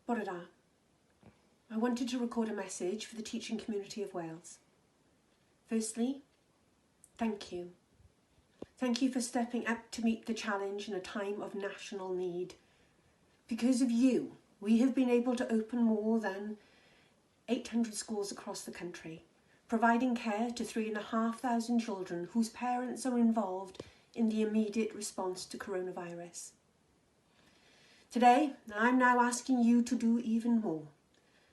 Bore da. I wanted to record a message for the teaching community of Wales. Firstly, thank you. Thank you for stepping up to meet the challenge in a time of national need. Because of you, we have been able to open more than 800 schools across the country, providing care to 3,500 children whose parents are involved in the immediate response to coronavirus. Today, I'm now asking you to do even more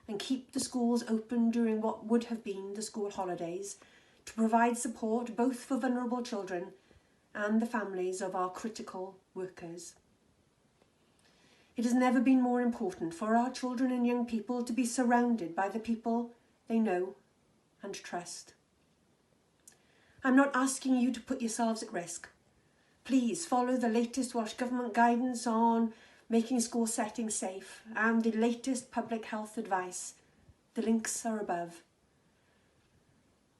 and keep the schools open during what would have been the school holidays to provide support both for vulnerable children and the families of our critical workers. It has never been more important for our children and young people to be surrounded by the people they know and trust. I'm not asking you to put yourselves at risk. Please follow the latest Welsh Government guidance on making school settings safe and the latest public health advice. The links are above.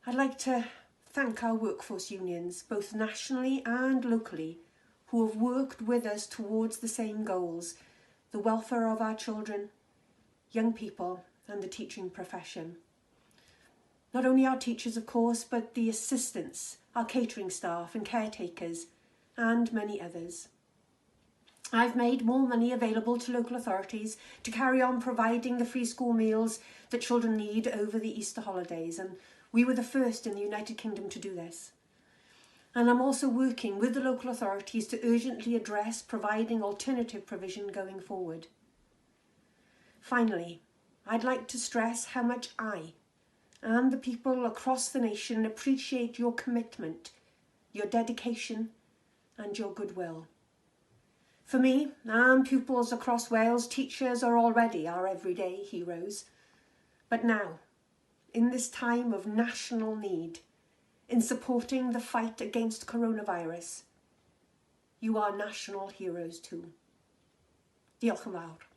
I'd like to thank our workforce unions, both nationally and locally, who have worked with us towards the same goals: the welfare of our children, young people and the teaching profession. Not only our teachers, of course, but the assistants, our catering staff and caretakers, and many others. I've made more money available to local authorities to carry on providing the free school meals that children need over the Easter holidays, and we were the first in the United Kingdom to do this. And I'm also working with the local authorities to urgently address providing alternative provision going forward. Finally, I'd like to stress how much I and the people across the nation appreciate your commitment, your dedication and your goodwill. For me and pupils across Wales, teachers are already our everyday heroes. But now, in this time of national need, in supporting the fight against coronavirus, you are national heroes too. Diolch yn fawr.